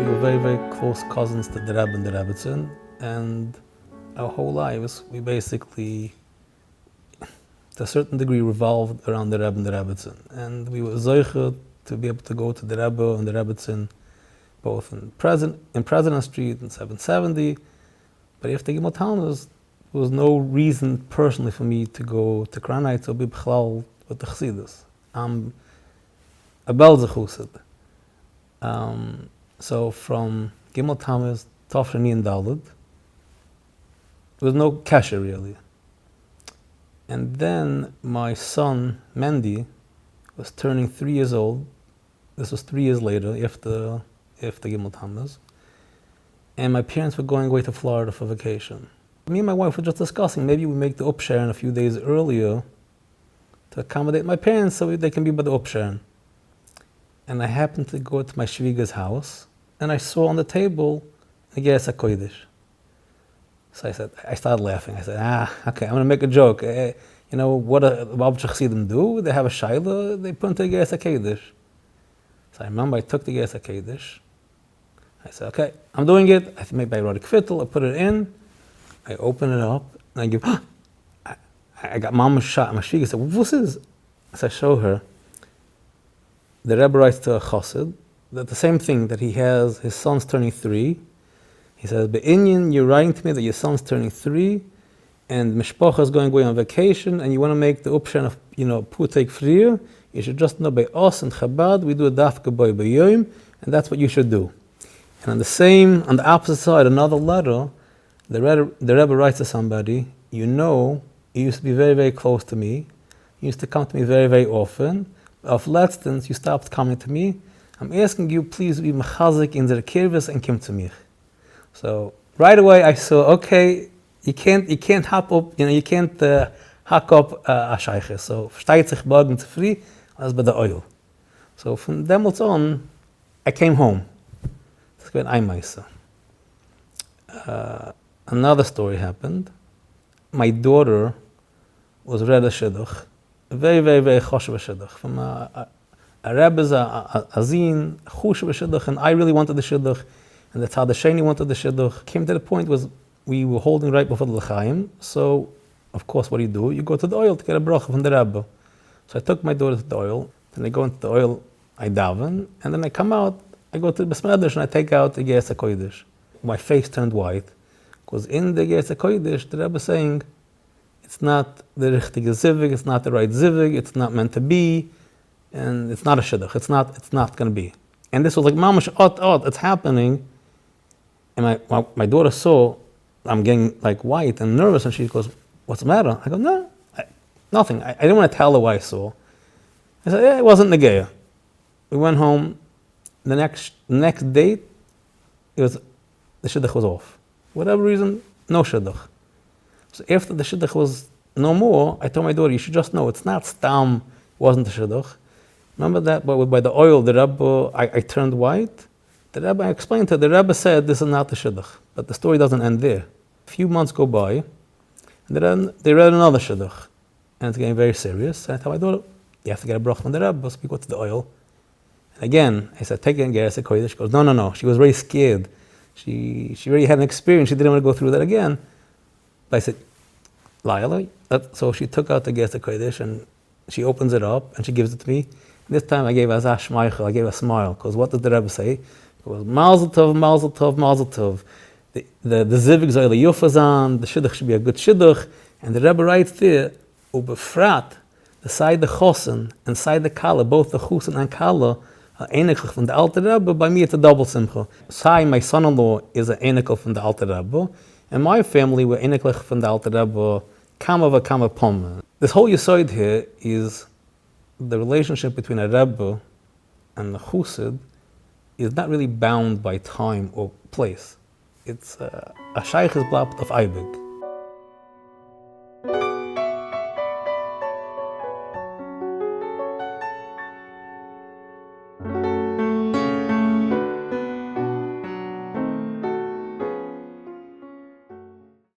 We were very, very close cousins to the Rebbe and the Rebbetzin, and our whole lives, we basically, to a certain degree, revolved around the Rebbe and the Rebbetzin. And we were zeicher to be able to go to the Rebbe and the Rebbetzin, both in President Street in 770, but after Gimel Talmud, there was no reason personally for me to go to Kranite or be b'chlal with the Chassidus. I'm a Belzer Chassid. So from Gimel Talmud, Tafshani and Daled, there was no kesher really. And then my son, Mendy, was turning 3 years old. This was 3 years later, after Gimel Talmud. And my parents were going away to Florida for vacation. Me and my wife were just discussing, maybe we make the upsharing a few days earlier to accommodate my parents so they can be by the upsharing. And I happened to go to my shviga's house, and I saw on the table a Geras HaKodesh. So I started laughing. I said, okay, I'm going to make a joke. You know, what the Babcha Chassidim do? They have a shaila, they put into a Geras HaKodesh. So I remember I took the Geras HaKodesh. I said, okay, I'm doing it. I think maybe I wrote a kvittel, I put it in, I open it up, and I give, I got mama's shot. My shviga said, what's this? So I show her. The Rebbe writes to a chassid that the same thing, that he has, his son's turning 3. He says, Be'inyan, you're writing to me that your son's turning 3, and Mishpacha is going away on vacation, and you want to make the upshan of, Putek Frir, you should just know by us and Chabad, we do a dafka boy b'yoyim, and that's what you should do. And on the opposite side, another letter, the Rebbe writes to somebody, you used to be very, very close to me, you used to come to me very, very often, of letztens, you stopped coming to me. I'm asking you, please be mechazik in der kirvis and kim to me. So right away I saw, okay, you can't hop up, you can't hack up a shayche. So versteht sich morgen zu früh, als bei der oil. So from damals on, I came home. Das gewesen ein Meister. Another story happened. My daughter was read a shiduch. Very, very, very choshev shiduch. From a Rebbe's azin, choshev shiduch, and I really wanted the shiduch, and the Tzad Sheni wanted the shiduch. Came to the point was we were holding right before the L'chaim, so of course what do? You go to the oil to get a bracha from the Rebbe. So I took my daughter to the oil, then I go into the oil, I daven, and then I come out, I go to the Besmedrash and I take out the Geras HaKodesh. My face turned white, because in the Geras HaKodesh, the Rebbe is saying, it's not the richtige zivig, it's not the right zivig, it's not meant to be, and it's not a shidduch, it's not going to be. And this was like, mamash, it's happening. And my daughter saw, I'm getting like white and nervous, and she goes, what's the matter? I go, no, nothing. I didn't want to tell her what I saw. I said, yeah, it wasn't Negeya. We went home, the next date, the shidduch was off. Whatever reason, no shidduch. So after the shidduch was no more, I told my daughter, you should just know, it's not stam, wasn't the shidduch. Remember that by the oil, the Rebbe, I turned white. The Rebbe, I explained to her, the Rebbe said this is not the shidduch, but the story doesn't end there. A few months go by, and then they read another shidduch, and it's getting very serious. And I told my daughter, you have to get a bracha from the Rebbe, so we go to the oil. And again, I said, take it and get a Geras. She goes, no. She was very scared. She already had an experience, she didn't want to go through that again. I said, Laila. So she took out the Geras HaKodesh and she opens it up and she gives it to me. This time I gave her a shmeichel, I gave her a smile, because what did the Rebbe say? It was Mazel Tov, Mazel Tov, Mazel Tov. The zivigs are the yufazan, the shidduch should be a good shidduch. And the Rebbe writes there, ubefrat, the side the chosen and side the kala, both the chosen and kala, are einiglich from the Alter Rebbe. By me it's a double simcha. Sai, my son-in-law, is an einiglich from the Alter Rebbe. And my family were einiglich from the Alter Rebbe, kama v'kama pom. This whole yisoid here is the relationship between a Rebbe and the Chassid is not really bound by time or place. It's a shaykh's blabt of Eibig.